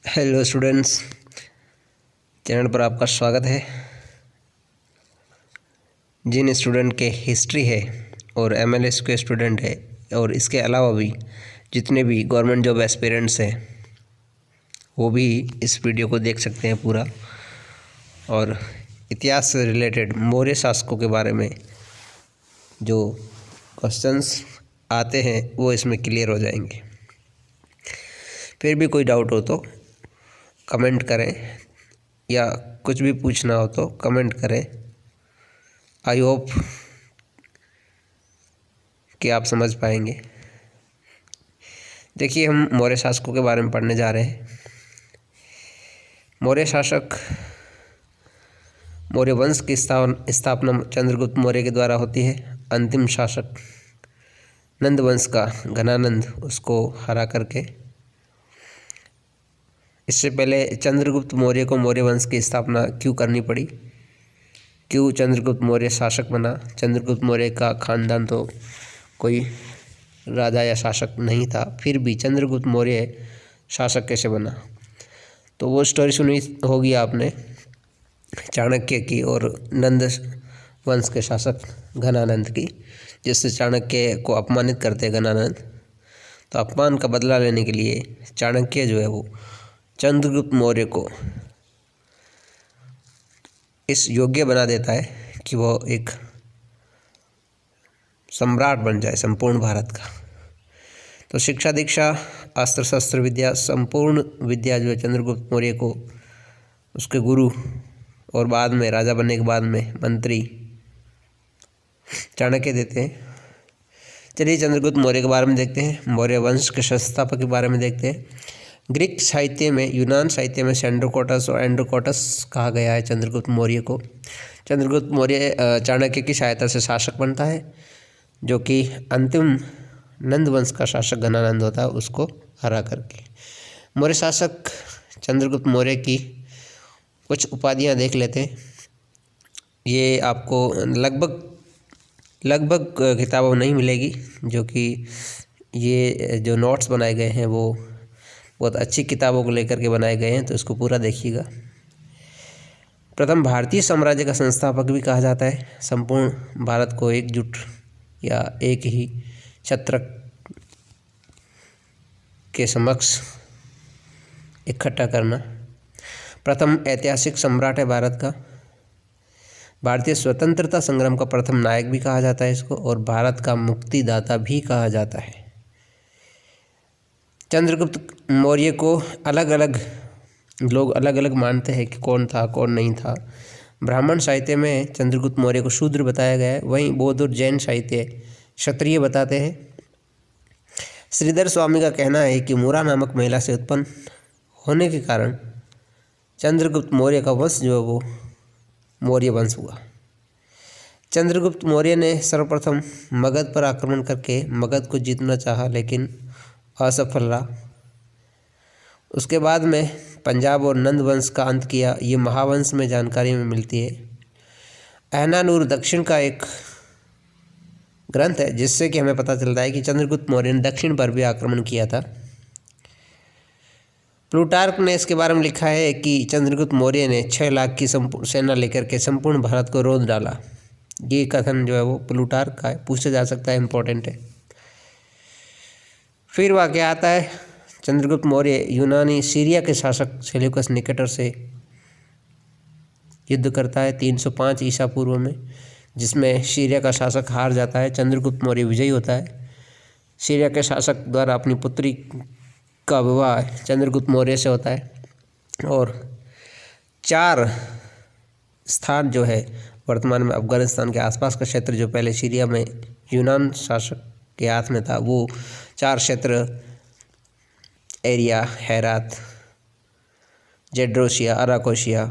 Hello students, channel पर आपका स्वागत है। जिन स्टूडेंट के हिस्ट्री है और एमएलएस के स्टूडेंट है और इसके अलावा भी जितने भी गवर्नमेंट जॉब एस्पिरेंट्स हैं वो भी इस वीडियो को देख सकते हैं पूरा। और इतिहास से रिलेटेड मौर्य शासकों के बारे में जो क्वेश्चंस आते हैं वो इसमें क्लियर हो जाएंगे। फिर भी कोई डाउट हो तो कमेंट करें या कुछ भी पूछना हो तो कमेंट करें। आई होप कि आप समझ पाएंगे। देखिए, हम मौर्य शासकों के बारे में पढ़ने जा रहे हैं। मौर्य शासक मौर्य वंश की स्थापना चंद्रगुप्त मौर्य के द्वारा होती है। अंतिम शासक नंद वंश का घनानंद उसको हरा करके। इससे पहले चंद्रगुप्त मौर्य को मौर्य वंश की स्थापना क्यों करनी पड़ी, क्यों चंद्रगुप्त मौर्य शासक बना। चंद्रगुप्त मौर्य का खानदान तो कोई राजा या शासक नहीं था, फिर भी चंद्रगुप्त मौर्य शासक कैसे बना, तो वो स्टोरी सुनी होगी आपने चाणक्य की और नंद वंश के शासक घनानंद की, जिससे चाणक्य को अपमानित करते घनानंद। तो अपमान का बदला लेने के लिए चाणक्य जो है वो चंद्रगुप्त मौर्य को इस योग्य बना देता है कि वो एक सम्राट बन जाए संपूर्ण भारत का। तो शिक्षा दीक्षा अस्त्र शस्त्र विद्या संपूर्ण विद्या जो है चंद्रगुप्त मौर्य को उसके गुरु और बाद में राजा बनने के बाद में मंत्री चाणक्य देते हैं। चलिए चंद्रगुप्त मौर्य के बारे में देखते हैं। मौर्य वंश के संस्थापक के बारे में देखते हैं। ग्रीक साहित्य में, यूनान साहित्य में सेंड्रोकोटस और एंड्रोकोटस कहा गया है चंद्रगुप्त मौर्य को। चंद्रगुप्त मौर्य चाणक्य की सहायता से शासक बनता है, जो कि अंतिम नंद वंश का शासक घनानंद होता है उसको हरा करके। मौर्य शासक चंद्रगुप्त मौर्य की कुछ उपाधियां देख लेते हैं। ये आपको लगभग किताबों में नहीं मिलेगी, जो कि ये जो नोट्स बनाए गए हैं वो बहुत अच्छी किताबों को लेकर के बनाए गए हैं, तो इसको पूरा देखिएगा। प्रथम भारतीय साम्राज्य का संस्थापक भी कहा जाता है। संपूर्ण भारत को एकजुट या एक ही छत्र के समक्ष इकट्ठा करना। प्रथम ऐतिहासिक सम्राट है भारत का। भारतीय स्वतंत्रता संग्राम का प्रथम नायक भी कहा जाता है इसको, और भारत का मुक्तिदाता भी कहा जाता है। चंद्रगुप्त मौर्य को अलग अलग लोग मानते हैं कि कौन था कौन नहीं था। ब्राह्मण साहित्य में चंद्रगुप्त मौर्य को शूद्र बताया गया है, वहीं बौद्ध और जैन साहित्य क्षत्रिय बताते हैं। श्रीधर स्वामी का कहना है कि मूरा नामक महिला से उत्पन्न होने के कारण चंद्रगुप्त मौर्य का वंश जो है वो मौर्य वंश हुआ। चंद्रगुप्त मौर्य ने सर्वप्रथम मगध पर आक्रमण करके मगध को जीतना चाहा, लेकिन असफल रहा। उसके बाद में पंजाब और नंद वंश का अंत किया। ये महावंश में जानकारी में मिलती है। अहनानूर दक्षिण का एक ग्रंथ है, जिससे कि हमें पता चलता है कि चंद्रगुप्त मौर्य ने दक्षिण पर भी आक्रमण किया था। प्लूटार्क ने इसके बारे में लिखा है कि चंद्रगुप्त मौर्य ने 6 लाख की सेना लेकर के संपूर्ण भारत को रोध डाला। ये कथन जो है वो प्लूटार्क का है, पूछा जा सकता है, इम्पोर्टेंट है। फिर वाक़ आता है चंद्रगुप्त मौर्य यूनानी सीरिया के शासक सेल्यूकस निकेटर से युद्ध करता है 305 ईसा पूर्व में, जिसमें सीरिया का शासक हार जाता है। चंद्रगुप्त मौर्य विजयी होता है। सीरिया के शासक द्वारा अपनी पुत्री का विवाह चंद्रगुप्त मौर्य से होता है, और 4 स्थान जो है वर्तमान में अफगानिस्तान के आसपास का क्षेत्र, जो पहले सीरिया में यूनान शासक के हाथ में था, वो 4 क्षेत्र एरिया, हेरात, जेड्रोसिया, अराकोशिया,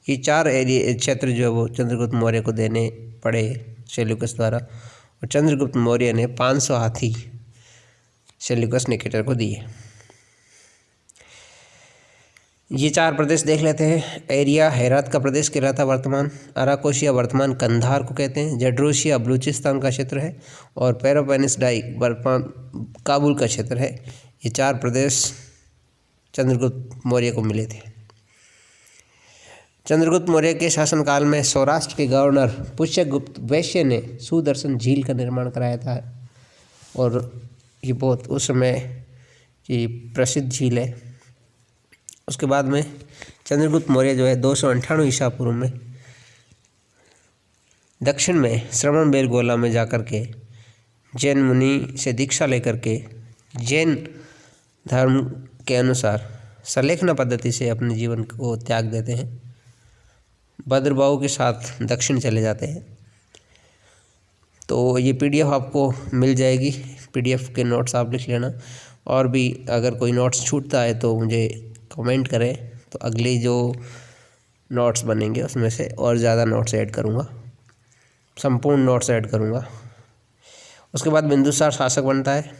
ये 4 एरिया क्षेत्र जो है वो चंद्रगुप्त मौर्य को देने पड़े सेल्यूकस द्वारा, और चंद्रगुप्त मौर्य ने 500 हाथी सेल्यूकस निकेटर को दिए। ये 4 प्रदेश देख लेते हैं। एरिया हेरात का प्रदेश कहलाता वर्तमान। अराकोशिया वर्तमान कंधार को कहते हैं। जेड्रोसिया बलूचिस्तान का क्षेत्र है, और पेरोपेनिस डाइक वर्तमान काबुल का क्षेत्र है। ये 4 प्रदेश चंद्रगुप्त मौर्य को मिले थे। चंद्रगुप्त मौर्य के शासनकाल में सौराष्ट्र के गवर्नर पुष्यगुप्त वैश्य ने सुदर्शन झील का निर्माण कराया था और ये बहुत उस समय की प्रसिद्ध झील है। उसके बाद में चंद्रगुप्त मौर्य जो है 298 ईसा पूर्व में दक्षिण में श्रवणबेलगोला में जाकर के जैन मुनि से दीक्षा लेकर के जैन धर्म के अनुसार सलेखना पद्धति से अपने जीवन को त्याग देते हैं। भद्रबाहु के साथ दक्षिण चले जाते हैं। तो ये पीडीएफ आपको मिल जाएगी, पीडीएफ के नोट्स आप लिख लेना। और भी अगर कोई नोट्स छूटता है तो मुझे कमेंट करें, तो अगली जो नोट्स बनेंगे उसमें से और ज़्यादा नोट्स ऐड करूँगा, संपूर्ण नोट्स ऐड करूँगा। उसके बाद बिंदुसार शासक बनता है।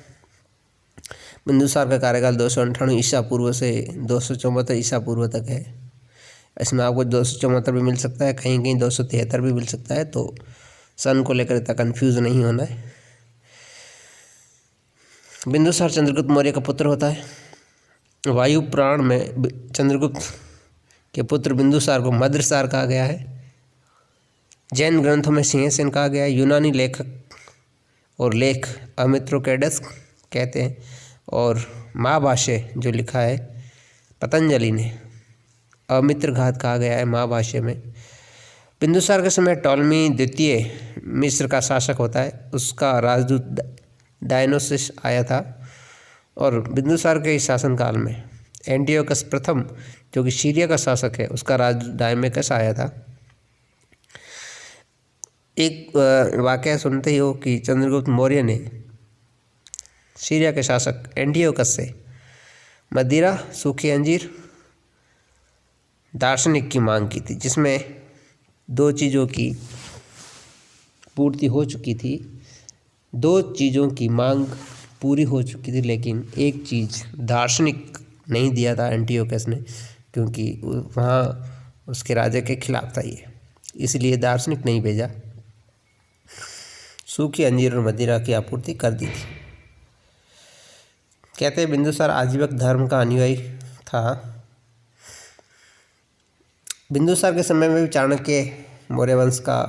बिंदुसार का कार्यकाल 298 ईसा पूर्व से 274 ईसा पूर्व तक है। इसमें आपको 274 भी मिल सकता है, कहीं कहीं 273 भी मिल सकता है, तो सन को लेकर इतना कन्फ्यूज़ नहीं होना है। बिंदुसार चंद्रगुप्त मौर्य का पुत्र होता है। वायु पुराण में चंद्रगुप्त के पुत्र बिंदुसार को मद्रसार कहा गया है। जैन ग्रंथों में सिंहसेन कहा गया है। यूनानी लेखक और लेख अमित्रोकेडस कहते हैं। और महाभाष्य जो लिखा है पतंजलि ने, अमित्रघात कहा गया है महाभाष्य में। बिंदुसार के समय टॉलमी द्वितीय मिस्र का शासक होता है। उसका राजदूत डायनोसिस आया था। और बिंदुसार के इस शासनकाल में एंटियोकस प्रथम जो कि सीरिया का शासक है, उसका राजदूत डायमेकस आया था। एक वाकया सुनते ही हो कि चंद्रगुप्त मौर्य ने सीरिया के शासक एंटियोकस से मदिरा, सूखी अंजीर, दार्शनिक की मांग की थी, जिसमें दो चीज़ों की पूर्ति हो चुकी थी। दो चीज़ों की मांग पूरी हो चुकी थी, लेकिन एक चीज़ दार्शनिक नहीं दिया था एंटियोकस ने, क्योंकि वहाँ उसके राजा के खिलाफ था ये, इसलिए दार्शनिक नहीं भेजा। सूखी अंजीर और मदिरा की आपूर्ति कर दी थी। कहते हैं बिंदुसार आजीवक धर्म का अनुयायी था। बिंदुसार के समय में भी चाणक्य मौर्य वंश का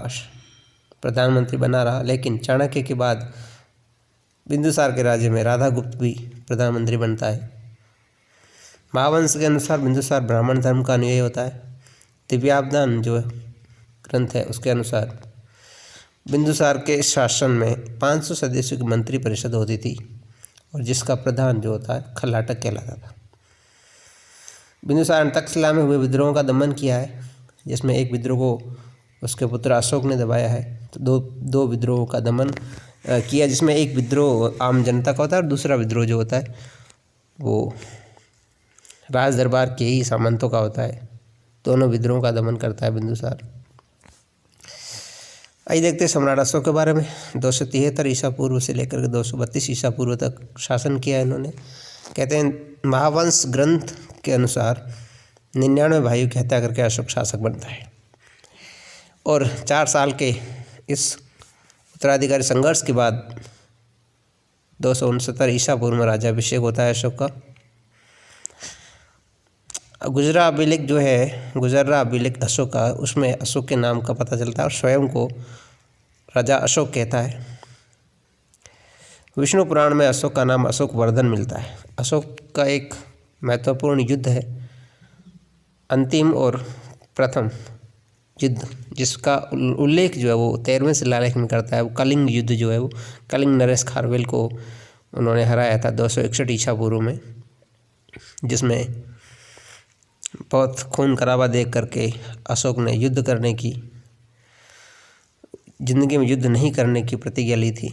प्रधानमंत्री बना रहा, लेकिन चाणक्य के बाद बिंदुसार के राज्य में राधागुप्त भी प्रधानमंत्री बनता है। महावंश के अनुसार बिंदुसार ब्राह्मण धर्म का अनुयायी होता है। दिव्यावदान जो ग्रंथ है उसके अनुसार बिंदुसार के शासन में 500 सदस्यों की मंत्री परिषद होती थी और जिसका प्रधान जो होता है खल्लाटक कहलाता था। बिंदुसार ने तक्षशिला में हुए विद्रोहों का दमन किया है, जिसमें एक विद्रोह को उसके पुत्र अशोक ने दबाया है। तो दो विद्रोहों का दमन किया, जिसमें एक विद्रोह आम जनता का होता है और दूसरा विद्रोह जो होता है वो राज दरबार के ही सामंतों का होता है। दोनों विद्रोहों का दमन करता है बिंदुसार। आइए देखते हैं सम्राट अशोक के बारे में। 273 ईसा पूर्व से लेकर के 232 ईसा पूर्व तक शासन किया इन्होंने। कहते हैं महावंश ग्रंथ के अनुसार 99 भाइयों की हत्या करके अशोक शासक बनता है और 4 साल के इस उत्तराधिकारी संघर्ष के बाद 269 ईसा पूर्व में राज्याभिषेक होता है अशोक का। गुजरा अभिलेख जो है, गुजर्रा अभिलेख अशोक का, उसमें अशोक के नाम का पता चलता है और स्वयं को राजा अशोक कहता है। विष्णु पुराण में अशोक का नाम अशोक वर्धन मिलता है। अशोक का एक महत्वपूर्ण युद्ध है, अंतिम और प्रथम युद्ध, जिसका उल्लेख जो है वो 13वें शिलालेख में करता है। वो कलिंग युद्ध जो है वो कलिंग नरेश खारवेल को उन्होंने हराया था 261 ईसा पूर्व में, जिसमें बहुत खून खराबा देख करके अशोक ने युद्ध करने की, जिंदगी में युद्ध नहीं करने की प्रतिज्ञा ली थी।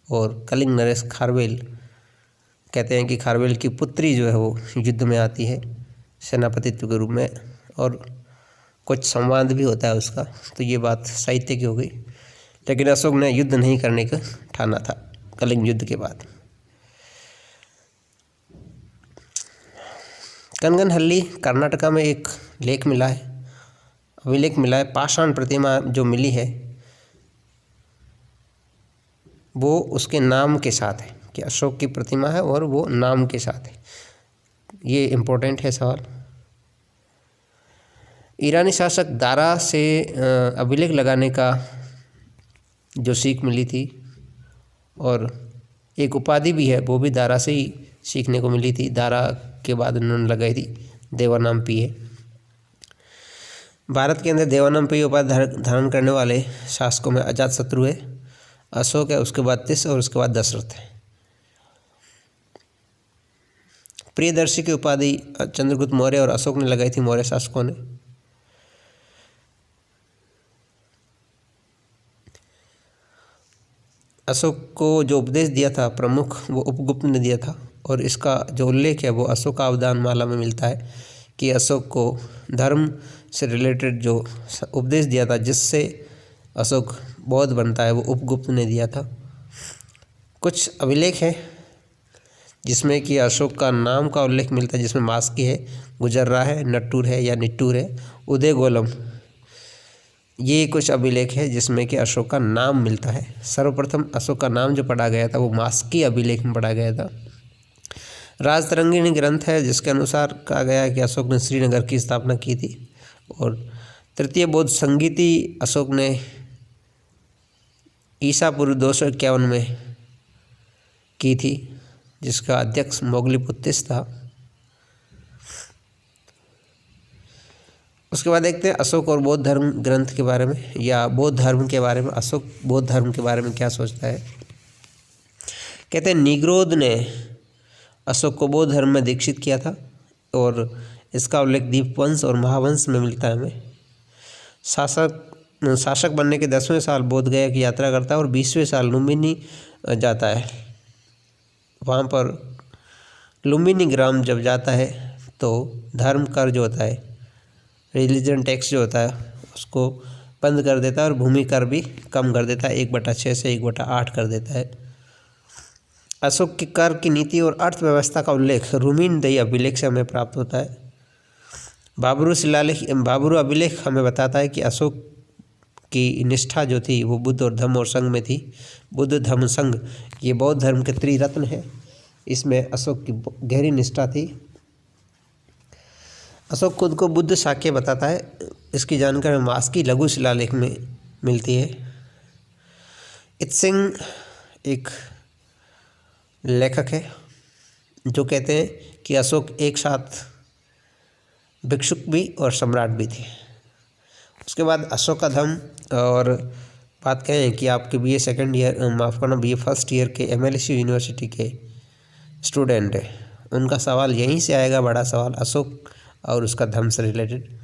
और कलिंग नरेश खारवेल कहते हैं कि खारवेल की पुत्री जो है वो युद्ध में आती है सेनापतित्व के रूप में और कुछ संवाद भी होता है उसका, तो ये बात साहित्य की हो गई। लेकिन अशोक ने युद्ध नहीं करने का ठाना था कलिंग युद्ध के बाद। कनगनहल्ली कर्नाटका में एक लेख मिला है, अभिलेख मिला है। पाषाण प्रतिमा जो मिली है वो उसके नाम के साथ है कि अशोक की प्रतिमा है और वो नाम के साथ है। ये इम्पोर्टेंट है सवाल। ईरानी शासक दारा से अभिलेख लगाने का जो सीख मिली थी, और एक उपाधि भी है, वो भी दारा से ही सीखने को मिली थी। दारा के बाद उन्होंने लगाई थी देवानाम्पिय। भारत के अंदर देवानाम्पिय उपाधि धारण करने वाले शासकों में अजातशत्रु है, अशोक है, उसके बाद तिस और उसके बाद दशरथ है। प्रियदर्शी की उपाधि चंद्रगुप्त मौर्य और अशोक ने लगाई थी, मौर्य शासकों ने। अशोक को जो उपदेश दिया था प्रमुख, वो उपगुप्त ने दिया था, और इसका जो उल्लेख है वो अशोकावदान माला में मिलता है कि अशोक को धर्म से रिलेटेड जो उपदेश दिया था जिससे अशोक बौद्ध बनता है, वो उपगुप्त ने दिया था। कुछ अभिलेख हैं जिसमें कि अशोक का नाम का उल्लेख मिलता है, जिसमें मास्की है, गुजर्रा है, नट्टूर है या निट्टूर है, उदयगोलम, ये कुछ अभिलेख है जिसमें कि अशोक का नाम मिलता है। सर्वप्रथम अशोक का नाम जो पढ़ा गया था वो मास्की अभिलेख में पढ़ा गया था। राजतरंगिणी ग्रंथ है जिसके अनुसार कहा गया है कि अशोक ने श्रीनगर की स्थापना की थी, और तृतीय बौद्ध संगीति अशोक ने ईसा पूर्व 251 में की थी, जिसका अध्यक्ष मोगलीपुत्तिस था। उसके बाद देखते हैं अशोक और बौद्ध धर्म ग्रंथ के बारे में, या बौद्ध धर्म के बारे में। अशोक बौद्ध धर्म के बारे में क्या सोचता है? कहते हैं निग्रोध ने अशोक को बौद्ध धर्म में दीक्षित किया था, और इसका उल्लेख दीपवंश और महावंश में मिलता है हमें। शासक बनने के 10वें साल बोध गया की यात्रा करता है और 20वें साल लुम्बिनी जाता है। वहाँ पर लुम्बिनी ग्राम जब जाता है तो धर्म कर जो होता है, रिलीजन टैक्स जो होता है, उसको बंद कर देता है और भूमि कर भी कम कर देता है, 1/6 से 1/8 कर देता है। अशोक की कर की नीति और अर्थव्यवस्था का उल्लेख रूमीनदई अभिलेख से हमें प्राप्त होता है। बाबरू अभिलेख हमें बताता है कि अशोक की निष्ठा जो थी वो बुद्ध और धम्म और संघ में थी। बुद्ध धम्म संघ ये बौद्ध धर्म के त्रिरत्न है, इसमें अशोक की गहरी निष्ठा थी। अशोक खुद को बुद्ध शाक्य बताता है, इसकी जानकारी मास्की लघु शिलालेख में मिलती है। इत्सिंग एक लेखक है जो कहते हैं कि अशोक एक साथ भिक्षुक भी और सम्राट भी थे। उसके बाद अशोक का धम्म, और बात कहें कि आपके BA सेकेंड ईयर, माफ़ करना BA फर्स्ट ईयर के MLSU यूनिवर्सिटी के स्टूडेंट है, उनका सवाल यहीं से आएगा, बड़ा सवाल, अशोक और उसका धम्म से रिलेटेड।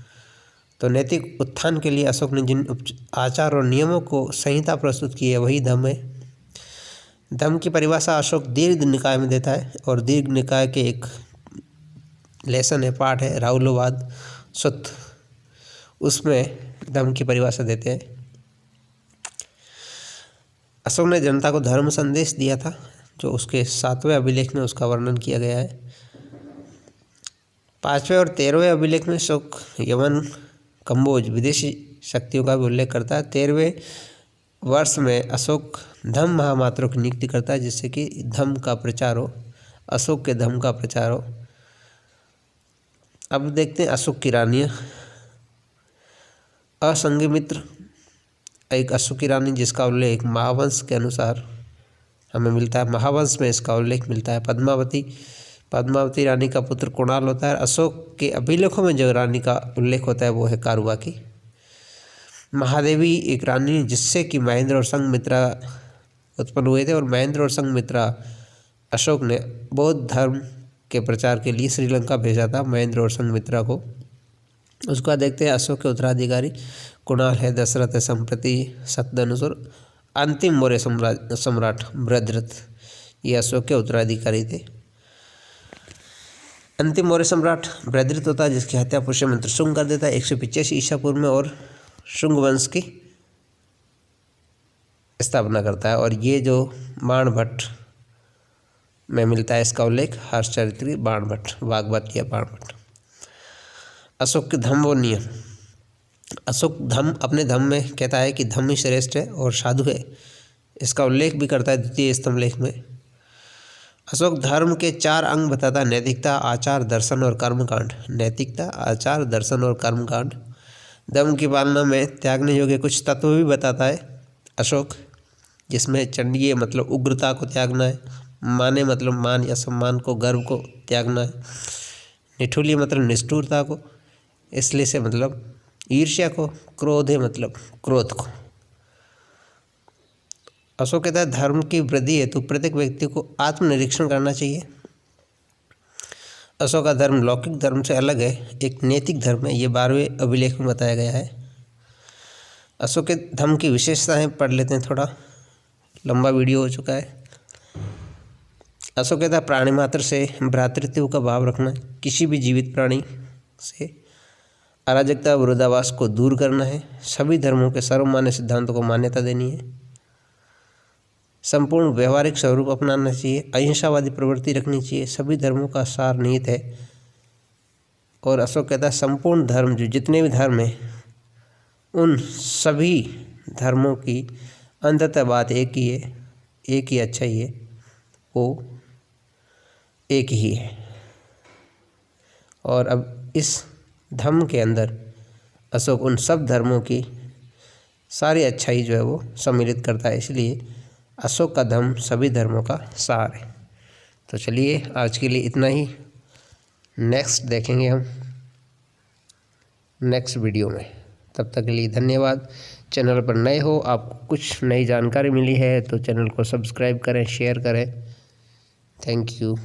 तो नैतिक उत्थान के लिए अशोक ने जिन आचार और नियमों को संहिता प्रस्तुत की है वही धम्म है। धम्म की परिभाषा अशोक दीर्घ निकाय में देता है, और दीर्घ निकाय के एक लेसन है, पाठ है राहुलोवाद सुत्त, उसमें धम्म की परिभाषा देते हैं। अशोक ने जनता को धर्म संदेश दिया था, जो उसके 7वें अभिलेख में उसका वर्णन किया गया है। 5वें और 13वें अभिलेख में अशोक यमन, कंबोज विदेशी शक्तियों का भी उल्लेख करता है। 13वें वर्ष में अशोक धम्म महामात्रों की नियुक्ति करता है, जिससे कि धम्म का प्रचार हो, अशोक के धम्म का प्रचार हो। अब देखते हैं अशोक की रानियाँ। असंघमित्र एक अशोक की रानी जिसका उल्लेख महावंश के अनुसार हमें मिलता है, महावंश में इसका उल्लेख मिलता है। पद्मावती रानी का पुत्र कुणाल होता है। अशोक के अभिलेखों में जो रानी का उल्लेख होता है वो है कारुआ की। महादेवी एक रानी जिससे कि महेंद्र और संघमित्रा उत्पन्न हुए थे, और महेंद्र और संघमित्रा अशोक ने बौद्ध धर्म के प्रचार के लिए श्रीलंका भेजा था, महेंद्र और संघमित्रा को। उसके बाद देखते हैं अशोक के उत्तराधिकारी कुणाल है, दशरथ है, संप्रति सतधनुष और अंतिम मौर्य सम्राट बृहद्रथ, ये अशोक के उत्तराधिकारी थे। अंतिम मौर्य सम्राट बृहद्रथ होता है जिसकी हत्या पुष्यमित्र शुंग कर देता है 185 ईसा पूर्व में, और शुंग वंश की स्थापना करता है। और ये जो बाणभट्ट में मिलता है इसका उल्लेख, हर्षचरित्री बाणभट्ट, वाग्भट या बाणभट्ट। अशोक के धम्म और नियम। अशोक धम्म अपने धम्म में कहता है कि धम्म ही श्रेष्ठ है और साधु है, इसका उल्लेख भी करता है द्वितीय स्तंभ लेख में। अशोक धर्म के 4 अंग बताता है, नैतिकता, आचार, दर्शन और कर्मकांड। नैतिकता, आचार, दर्शन और कर्मकांड। धर्म की पालना में त्यागने योग्य कुछ तत्व भी बताता है अशोक, जिसमें चंडीय मतलब उग्रता को त्यागना है, माने मतलब मान या सम्मान को, गर्व को त्यागना है, निठुल्य मतलब निष्ठुरता को, इसलिए से मतलब ईर्ष्या को, क्रोधे मतलब क्रोध को। अशोक कहता है धर्म की वृद्धि हेतु प्रत्येक व्यक्ति को आत्मनिरीक्षण करना चाहिए। अशोक का धर्म लौकिक धर्म से अलग है, एक नैतिक धर्म है, ये 12वें अभिलेख में बताया गया है। अशोक के धर्म की विशेषताएं पढ़ लेते हैं, थोड़ा लंबा वीडियो हो चुका है। अशोक कहता है प्राणी मात्र से भ्रातृत्व का भाव रखना, किसी भी जीवित प्राणी से अराजकता विरोधाभास को दूर करना है, सभी धर्मों के सर्वमान्य सिद्धांतों को मान्यता देनी है, संपूर्ण व्यवहारिक स्वरूप अपनाना चाहिए, अहिंसावादी प्रवृत्ति रखनी चाहिए, सभी धर्मों का सार निहित है। और अशोक कहता है संपूर्ण धर्म जो जितने भी धर्म हैं उन सभी धर्मों की अंततः बात एक ही है, एक ही अच्छा ही है, वो एक ही है। और अब इस धम्म के अंदर अशोक उन सब धर्मों की सारी अच्छाई जो है वो सम्मिलित करता है, इसलिए अशोक का धम्म सभी धर्मों का सार है। तो चलिए आज के लिए इतना ही, नेक्स्ट देखेंगे हम नेक्स्ट वीडियो में। तब तक के लिए धन्यवाद। चैनल पर नए हो, आपको कुछ नई जानकारी मिली है तो चैनल को सब्सक्राइब करें, शेयर करें। Thank you.